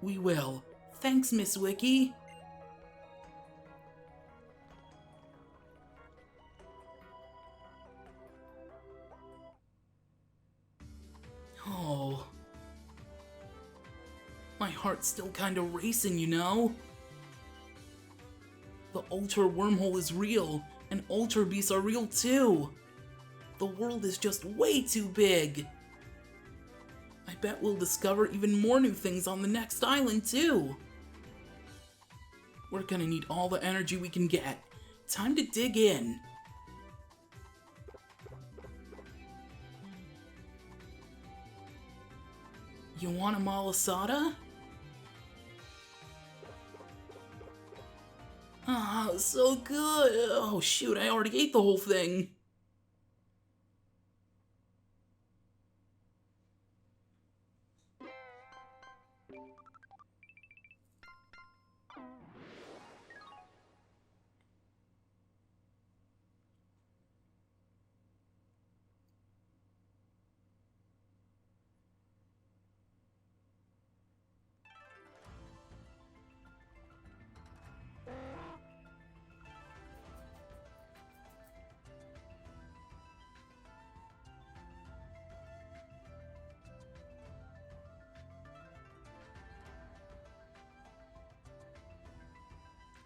We will. Thanks, Miss Wiki. Oh. My heart's still kinda racing, you know? The Ultra Wormhole is real, and Ultra Beasts are real too! The world is just way too big! I bet we'll discover even more new things on the next island too! We're gonna need all the energy we can get. Time to dig in! You want a malasada? Ah, so good! Oh shoot, I already ate the whole thing!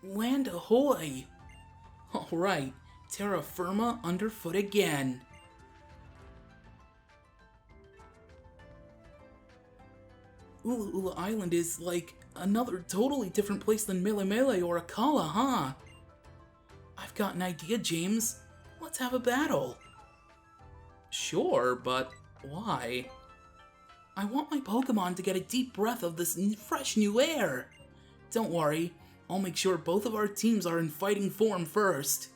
Land ahoy! Alright, terra firma underfoot again. Ula Ula Island is like another totally different place than Mele Mele or Akala, huh? I've got an idea, James. Let's have a battle. Sure, but why? I want my Pokemon to get a deep breath of this fresh new air. Don't worry, I'll make sure both of our teams are in fighting form first.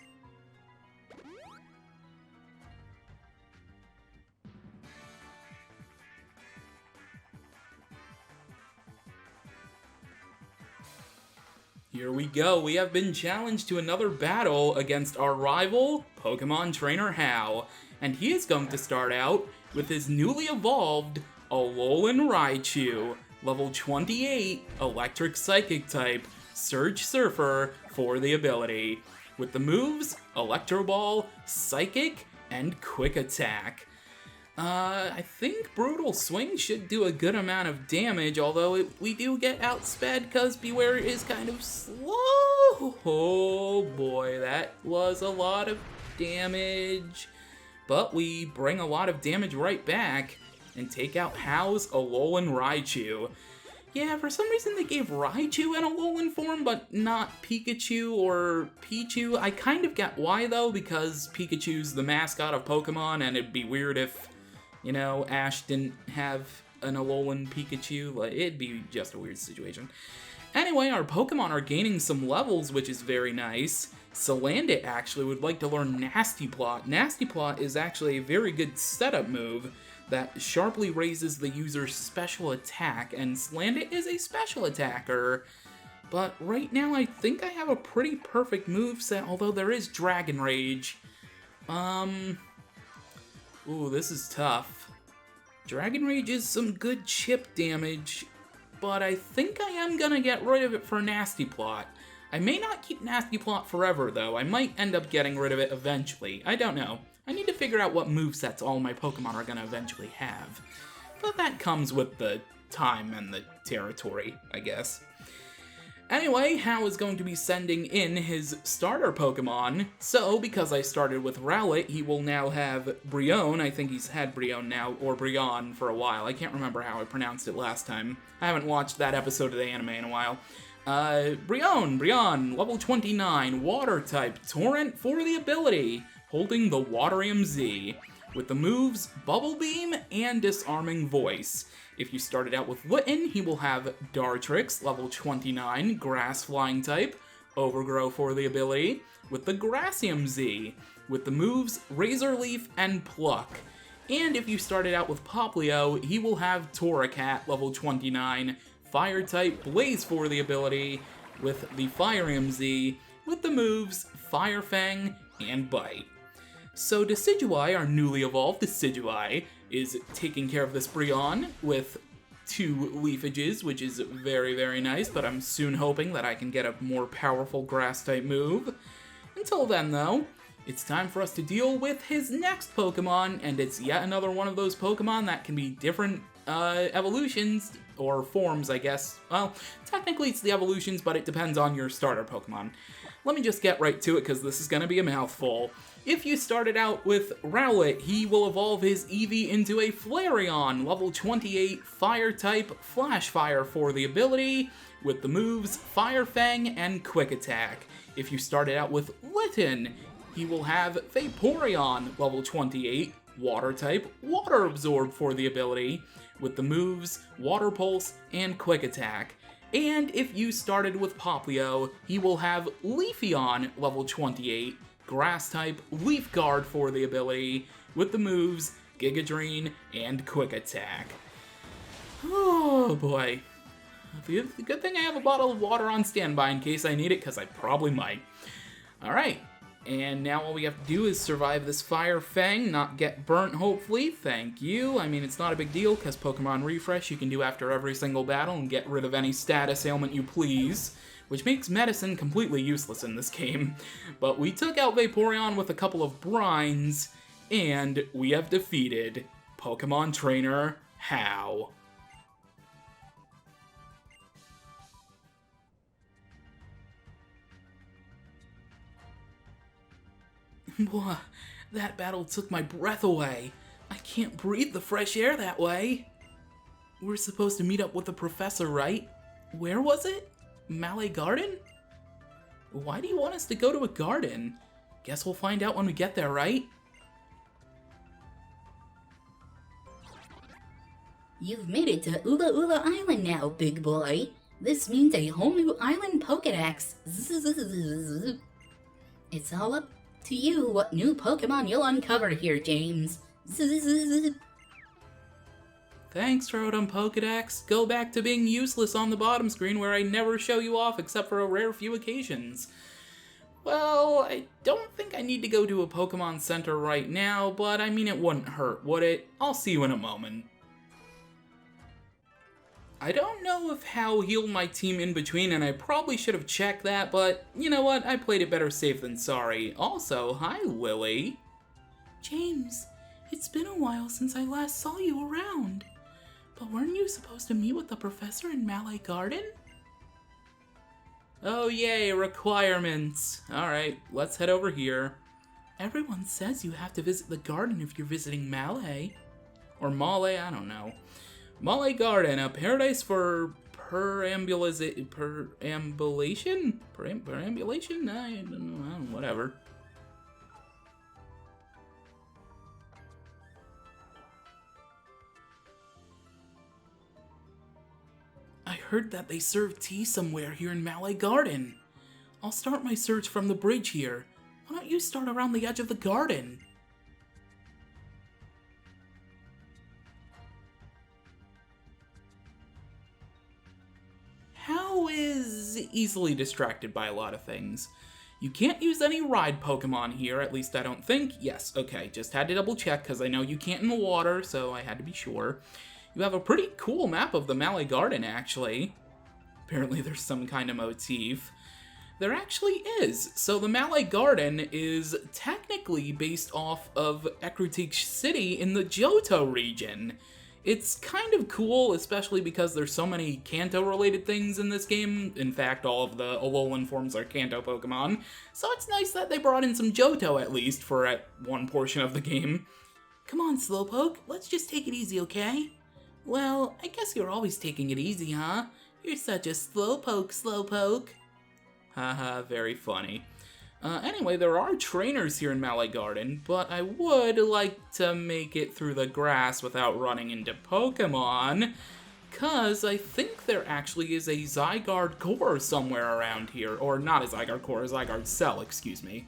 Here we go, we have been challenged to another battle against our rival, Pokemon Trainer Hao. And he is going to start out with his newly evolved Alolan Raichu, level 28, Electric Psychic type, Surge Surfer for the ability. With the moves, Electro Ball, Psychic, and Quick Attack. I think Brutal Swing should do a good amount of damage, although we do get outsped because Beware is kind of slow. Oh boy, that was a lot of damage. But we bring a lot of damage right back and take out Hao's Alolan Raichu. Yeah, for some reason they gave Raichu an Alolan form, but not Pikachu or Pichu. I kind of get why though, because Pikachu's the mascot of Pokemon, and it'd be weird if, you know, Ash didn't have an Alolan Pikachu. Like, it'd be just a weird situation. Anyway, our Pokemon are gaining some levels, which is very nice. Salandit actually would like to learn Nasty Plot. Nasty Plot is actually a very good setup move that sharply raises the user's special attack, and Salandit is a special attacker. But right now I think I have a pretty perfect moveset, although there is Dragon Rage. Ooh, this is tough. Dragon Rage is some good chip damage, but I think I am gonna get rid of it for Nasty Plot. I may not keep Nasty Plot forever, though. I might end up getting rid of it eventually. I don't know. I need to figure out what movesets all my Pokemon are gonna eventually have. But that comes with the time and the territory, I guess. Anyway, Hao is going to be sending in his starter Pokemon, so because I started with Rowlet, he will now have Brionne. I think he's had Brionne now, or Brionne for a while. I can't remember how I pronounced it last time. I haven't watched that episode of the anime in a while. Brionne, level 29, Water type, Torrent for the ability, holding the Waterium Z, with the moves Bubble Beam and Disarming Voice. If you started out with Litten, he will have Dartrix, level 29, Grass Flying type, Overgrow for the ability, with the Grassium Z, with the moves Razor Leaf and Pluck. And if you started out with Poplio, he will have Torracat, level 29, Fire type, Blaze for the ability, with the Firium Z, with the moves Fire Fang and Bite. So Decidueye, our newly evolved Decidueye, is taking care of this Brionne with 2 leafages, which is very, very nice, but I'm soon hoping that I can get a more powerful grass-type move. Until then, though, it's time for us to deal with his next Pokemon, and it's yet another one of those Pokemon that can be different evolutions, or forms, I guess. Well, technically it's the evolutions, but it depends on your starter Pokemon. Let me just get right to it, because this is going to be a mouthful. If you started out with Rowlet, he will evolve his Eevee into a Flareon, level 28, Fire-type, Flash Fire for the ability, with the moves Fire Fang and Quick Attack. If you started out with Litten, he will have Vaporeon, level 28, Water-type, Water Absorb for the ability, with the moves Water Pulse and Quick Attack. And if you started with Popplio, he will have Leafeon, level 28, Grass-type, Leaf Guard for the ability, with the moves Giga Drain and Quick Attack. Oh boy. The good thing I have a bottle of water on standby in case I need it, because I probably might. Alright, and now all we have to do is survive this Fire Fang, not get burnt, hopefully. Thank you. I mean, it's not a big deal, because Pokemon Refresh you can do after every single battle and get rid of any status ailment you please, which makes medicine completely useless in this game. But we took out Vaporeon with a couple of brines, and we have defeated Pokemon Trainer How. Whoa, that battle took my breath away. I can't breathe the fresh air that way. We're supposed to meet up with the professor, right? Where was it? Malie Garden? Why do you want us to go to a garden? Guess we'll find out when we get there, right? You've made it to Ula Ula Island now, big boy. This means a whole new island Pokedex. It's all up to you what new Pokemon you'll uncover here, James. Thanks, Rotom Pokedex. Go back to being useless on the bottom screen where I never show you off except for a rare few occasions. Well, I don't think I need to go to a Pokemon Center right now, but I mean it wouldn't hurt, would it? I'll see you in a moment. I don't know if Hal healed my team in between, and I probably should have checked that, but you know what? I played it better safe than sorry. Also, hi, Lily. James, it's been a while since I last saw you around. But weren't you supposed to meet with the professor in Malie Garden? Oh yay, requirements. Alright, let's head over here. Everyone says you have to visit the garden if you're visiting Malie. Or Malie, I don't know. Malie Garden, a paradise for perambulation? Perambulation? I don't know, whatever. I heard that they serve tea somewhere here in Malie Garden. I'll start my search from the bridge here. Why don't you start around the edge of the garden? How is easily distracted by a lot of things. You can't use any ride Pokemon here, at least I don't think. Yes, okay, just had to double check because I know you can't in the water, so I had to be sure. You have a pretty cool map of the Malie Garden, actually. Apparently there's some kind of motif. There actually is. So the Malie Garden is technically based off of Ecruteak City in the Johto region. It's kind of cool, especially because there's so many Kanto-related things in this game. In fact, all of the Alolan forms are Kanto Pokemon. So it's nice that they brought in some Johto, at least, for at one portion of the game. Come on, Slowpoke. Let's just take it easy, okay? Well, I guess you're always taking it easy, huh? You're such a Slowpoke. Haha, very funny. Anyway, there are trainers here in Malie Garden, but I would like to make it through the grass without running into Pokemon, cause I think there actually is a Zygarde core somewhere around here, or not a Zygarde core, a Zygarde cell, excuse me.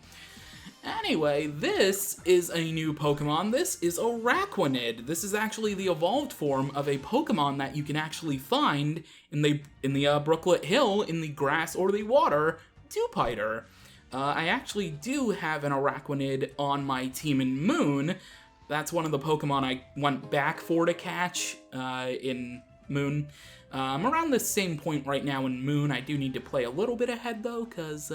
Anyway, this is a new Pokemon. This is Araquanid. This is actually the evolved form of a Pokemon that you can actually find in the Brooklet Hill in the grass or the water, Dewpider. I actually do have an Araquanid on my team in Moon. That's one of the Pokemon I went back for to catch in Moon. I'm around the same point right now in Moon. I do need to play a little bit ahead, though, because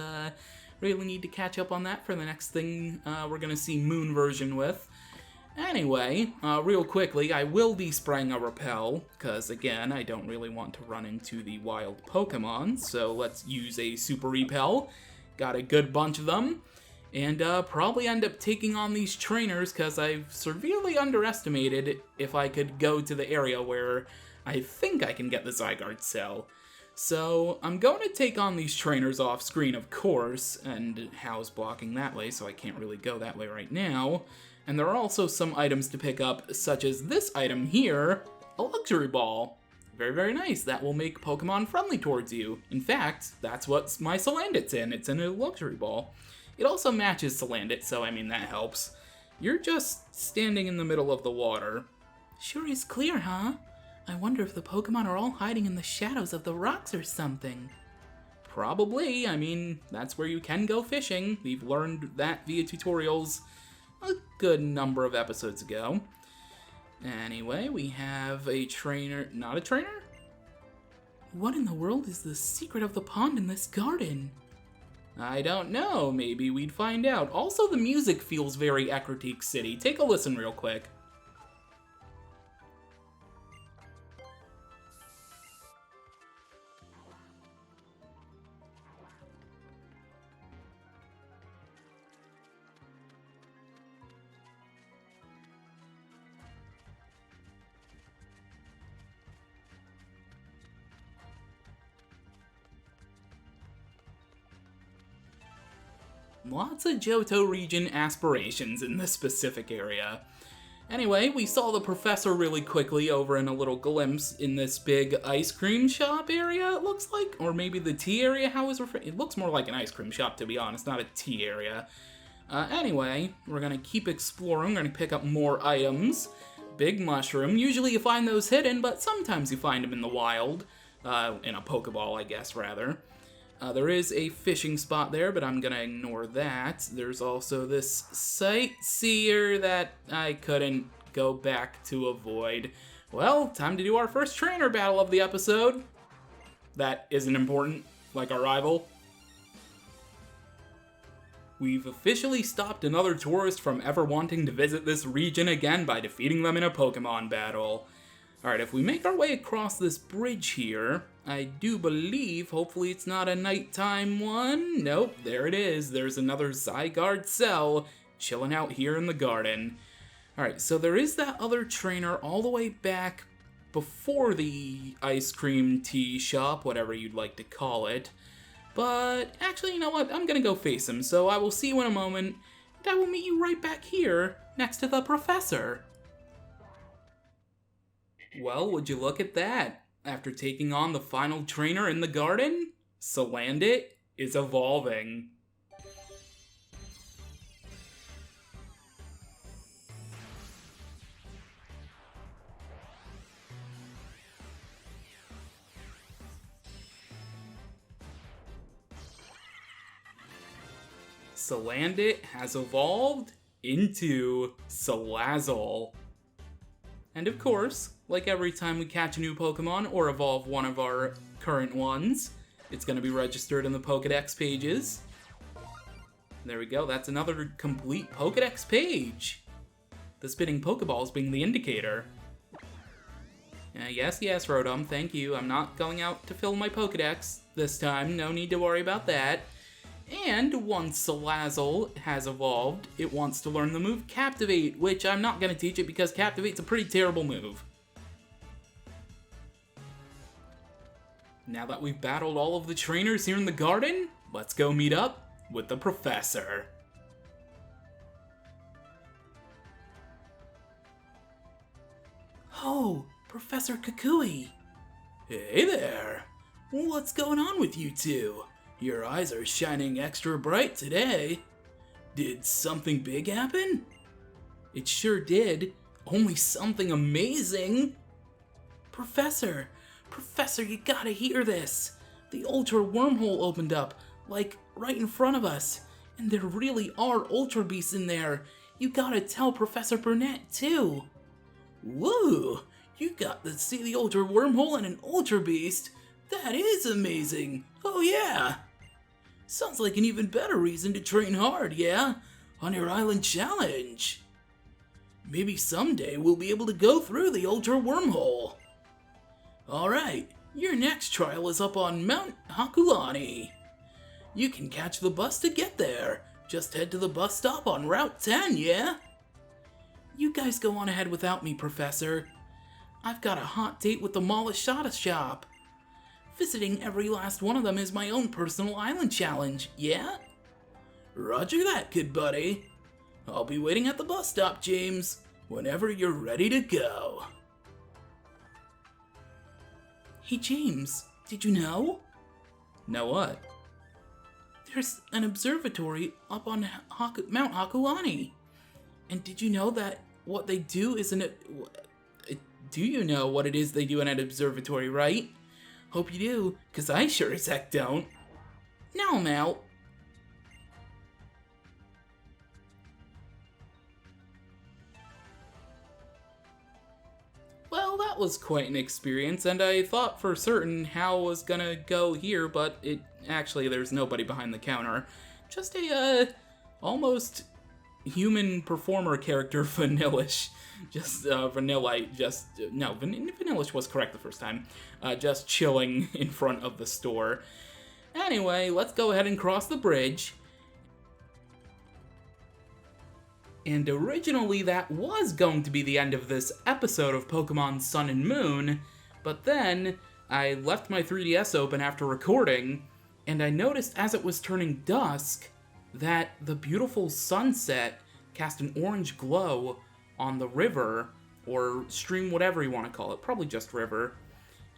really need to catch up on that for the next thing we're going to see Moon version with. Anyway, real quickly, I will be spraying a Repel, because again, I don't really want to run into the wild Pokemon, so let's use a Super Repel. Got a good bunch of them, and probably end up taking on these trainers, because I've severely underestimated if I could go to the area where I think I can get the Zygarde cell. So, I'm going to take on these trainers off screen, of course, and Hal's blocking that way, so I can't really go that way right now. And there are also some items to pick up, such as this item here, a Luxury Ball. Very, very nice. That will make Pokemon friendly towards you. In fact, that's what my Salandit's in. It's in a Luxury Ball. It also matches Salandit, so I mean, that helps. You're just standing in the middle of the water. Sure is clear, huh? I wonder if the Pokemon are all hiding in the shadows of the rocks or something. Probably. I mean, that's where you can go fishing. We've learned that via tutorials a good number of episodes ago. Anyway, we have a trainer. Not a trainer? What in the world is the secret of the pond in this garden? I don't know. Maybe we'd find out. Also, the music feels very Ecruteak City. Take a listen real quick. Lots of Johto region aspirations in this specific area. Anyway, we saw the professor really quickly over in a little glimpse in this big ice cream shop area, it looks like. Or maybe the tea area, how is referred? It looks more like an ice cream shop, to be honest, not a tea area. Anyway, we're gonna keep exploring, we're gonna pick up more items. Big mushroom, usually you find those hidden, but sometimes you find them in the wild. In a Pokeball, I guess, rather. There is a fishing spot there, but I'm gonna ignore that. There's also this sightseer that I couldn't go back to avoid. Well, time to do our first trainer battle of the episode. That isn't important, like our rival. We've officially stopped another tourist from ever wanting to visit this region again by defeating them in a Pokemon battle. Alright, if we make our way across this bridge here, I do believe, hopefully it's not a nighttime one. Nope, there it is. There's another Zygarde cell chilling out here in the garden. Alright, so there is that other trainer all the way back before the ice cream tea shop, whatever you'd like to call it. But actually, you know what? I'm gonna go face him, so I will see you in a moment, and I will meet you right back here next to the professor. Well, would you look at that? After taking on the final trainer in the garden, Salandit is evolving. Salandit has evolved into Salazzle. And of course, like every time we catch a new Pokemon or evolve one of our current ones, it's going to be registered in the Pokedex pages. There we go, that's another complete Pokedex page. The spinning Pokeballs being the indicator. Yes, Rotom, thank you. I'm not going out to fill my Pokedex this time, no need to worry about that. And once Salazzle has evolved, it wants to learn the move Captivate, which I'm not going to teach it because Captivate's a pretty terrible move. Now that we've battled all of the trainers here in the garden, let's go meet up with the professor. Oh, Professor Kukui. Hey there. What's going on with you two? Your eyes are shining extra bright today. Did something big happen? It sure did. Only something amazing. Professor, you gotta hear this. The Ultra Wormhole opened up, like, right in front of us. And there really are Ultra Beasts in there. You gotta tell Professor Burnett, too. Woo! You got to see the Ultra Wormhole and an Ultra Beast? That is amazing! Oh yeah! Sounds like an even better reason to train hard, yeah? On your island challenge! Maybe someday we'll be able to go through the Ultra Wormhole! Alright, your next trial is up on Mount Hakulani. You can catch the bus to get there. Just head to the bus stop on Route 10, yeah? You guys go on ahead without me, Professor. I've got a hot date with the Malashada shop. Visiting every last one of them is my own personal island challenge, yeah? Roger that, kid buddy. I'll be waiting at the bus stop, James, whenever you're ready to go. Hey, James, did you know? Know what? There's an observatory up on Mount Hakulani. And did you know that what they do is Do you know what it is they do in an observatory, right? Hope you do. Cause I sure as heck don't. Now I'm out. Well, that was quite an experience, and I thought for certain Hal was gonna go here, but there's nobody behind the counter. Just a, almost human performer character, Vanillish. Vanillish was correct the first time. Just chilling in front of the store. Anyway, let's go ahead and cross the bridge. And originally that was going to be the end of this episode of Pokemon Sun and Moon, but then I left my 3DS open after recording, and I noticed as it was turning dusk that the beautiful sunset cast an orange glow on the river, or stream, whatever you want to call it, probably just river,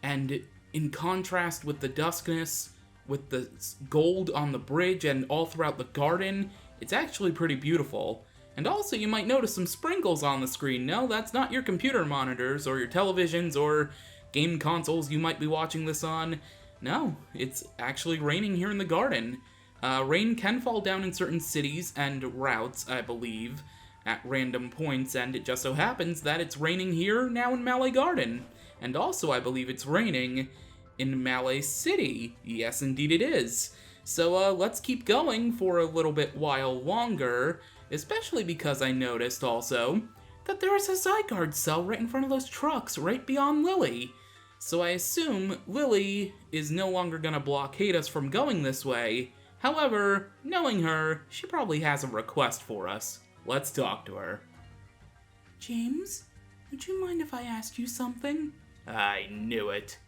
and in contrast with the duskness, with the gold on the bridge and all throughout the garden, it's actually pretty beautiful. And also, you might notice some sprinkles on the screen. No, that's not your computer monitors, or your televisions, or game consoles you might be watching this on. No, it's actually raining here in the garden. Rain can fall down in certain cities and routes, I believe, at random points, and it just so happens that it's raining here now in Malie Garden. And also, I believe it's raining in Malie City. Yes, indeed it is. So, let's keep going for a little bit while longer, especially because I noticed also that there is a Zygarde cell right in front of those trucks, right beyond Lily. So I assume Lily is no longer gonna blockade us from going this way. However, knowing her, she probably has a request for us. Let's talk to her. James, would you mind if I asked you something? I knew it.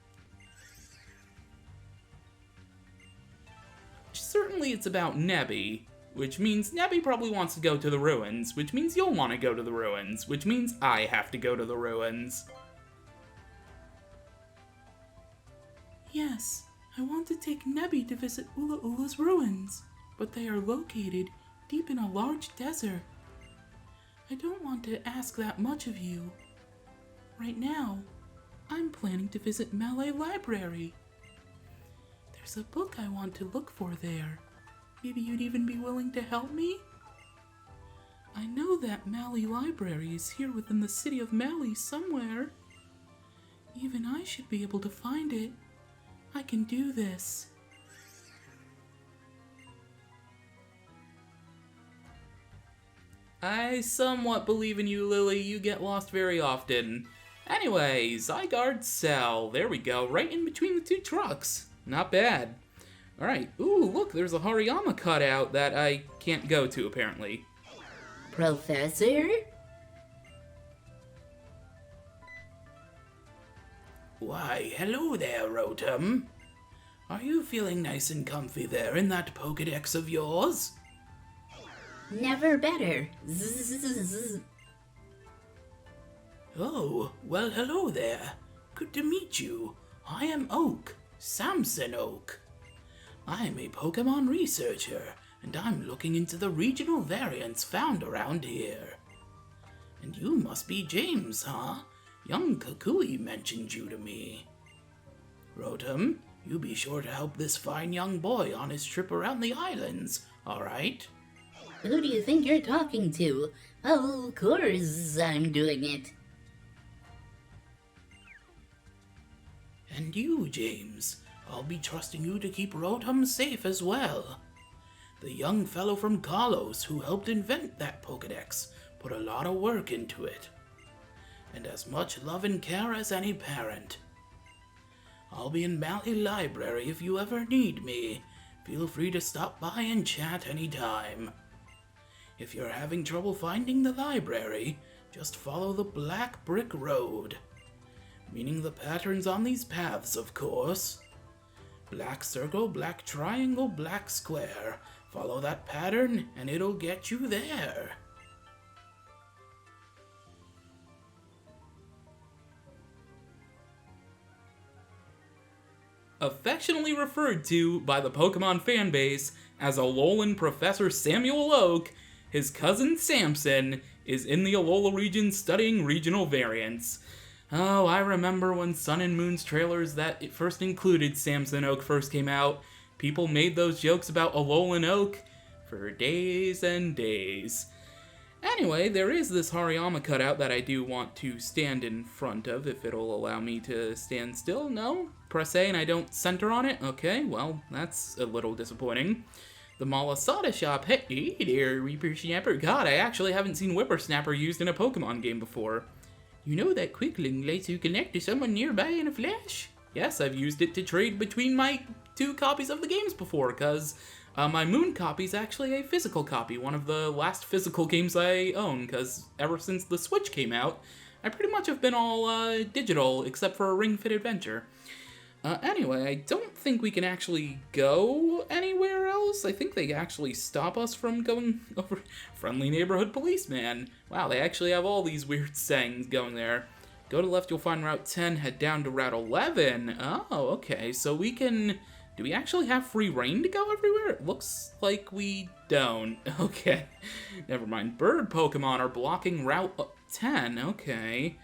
Certainly it's about Nebby, which means Nebby probably wants to go to the ruins, which means you'll want to go to the ruins, which means I have to go to the ruins. Yes, I want to take Nebby to visit Ula Ula's ruins, but they are located deep in a large desert. I don't want to ask that much of you. Right now, I'm planning to visit Malie Library. There's a book I want to look for there. Maybe you'd even be willing to help me? I know that Malie Library is here within the city of Malie somewhere. Even I should be able to find it. I can do this. I somewhat believe in you, Lily. You get lost very often. Anyway, Zygarde Cell. There we go, right in between the two trucks. Not bad. Alright, ooh, look, there's a Hariyama cutout that I can't go to, apparently. Professor? Why, hello there, Rotom. Are you feeling nice and comfy there in that Pokédex of yours? Never better. Zzz. Oh, well, hello there. Good to meet you. I am Oak, Samson Oak. I'm a Pokemon researcher, and I'm looking into the regional variants found around here. And you must be James, huh? Young Kukui mentioned you to me. Rotom, you be sure to help this fine young boy on his trip around the islands, alright? Who do you think you're talking to? Oh, of course I'm doing it. And you, James, I'll be trusting you to keep Rotom safe as well. The young fellow from Kalos who helped invent that Pokedex put a lot of work into it, and as much love and care as any parent. I'll be in Malie Library if you ever need me. Feel free to stop by and chat anytime. If you're having trouble finding the library, just follow the black brick road. Meaning the patterns on these paths, of course. Black circle, black triangle, black square. Follow that pattern and it'll get you there. Affectionately referred to by the Pokemon fanbase as Alolan Professor Samuel Oak, his cousin Samson is in the Alola region studying regional variants. Oh, I remember when Sun and Moon's trailers that it first included Samson Oak first came out. People made those jokes about Alolan Oak for days and days. Anyway, there is this Hariyama cutout that I do want to stand in front of, if it'll allow me to stand still. No? Press A and I don't center on it? Okay, well, that's a little disappointing. The Malasada shop. Hey there, Whippersnapper. God, I actually haven't seen Whippersnapper used in a Pokemon game before. You know that Quickling lets you connect to someone nearby in a flash? Yes, I've used it to trade between my 2 copies of the games before, because my Moon copy is actually a physical copy, one of the last physical games I own, because ever since the Switch came out, I pretty much have been all digital, except for Ring Fit Adventure. Anyway, I don't think we can actually go anywhere else. I think they actually stop us from going over Friendly Neighborhood Policeman. Wow, they actually have all these weird sayings going there. Go to left, you'll find Route 10, head down to Route 11. Oh, okay, so we can... Do we actually have free reign to go everywhere? It looks like we don't. Okay, never mind. Bird Pokemon are blocking Route 10. Okay,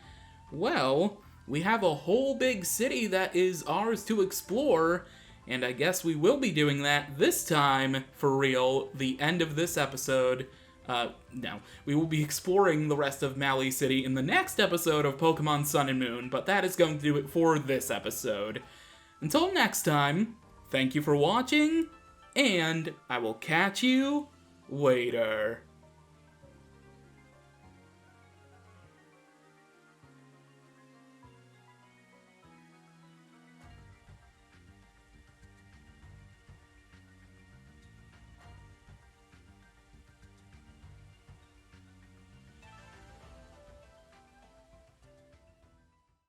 well... We have a whole big city that is ours to explore, and I guess we will be doing that this time, for real, the end of this episode. No, we will be exploring the rest of Malie City in the next episode of Pokemon Sun and Moon, but that is going to do it for this episode. Until next time, thank you for watching, and I will catch you later.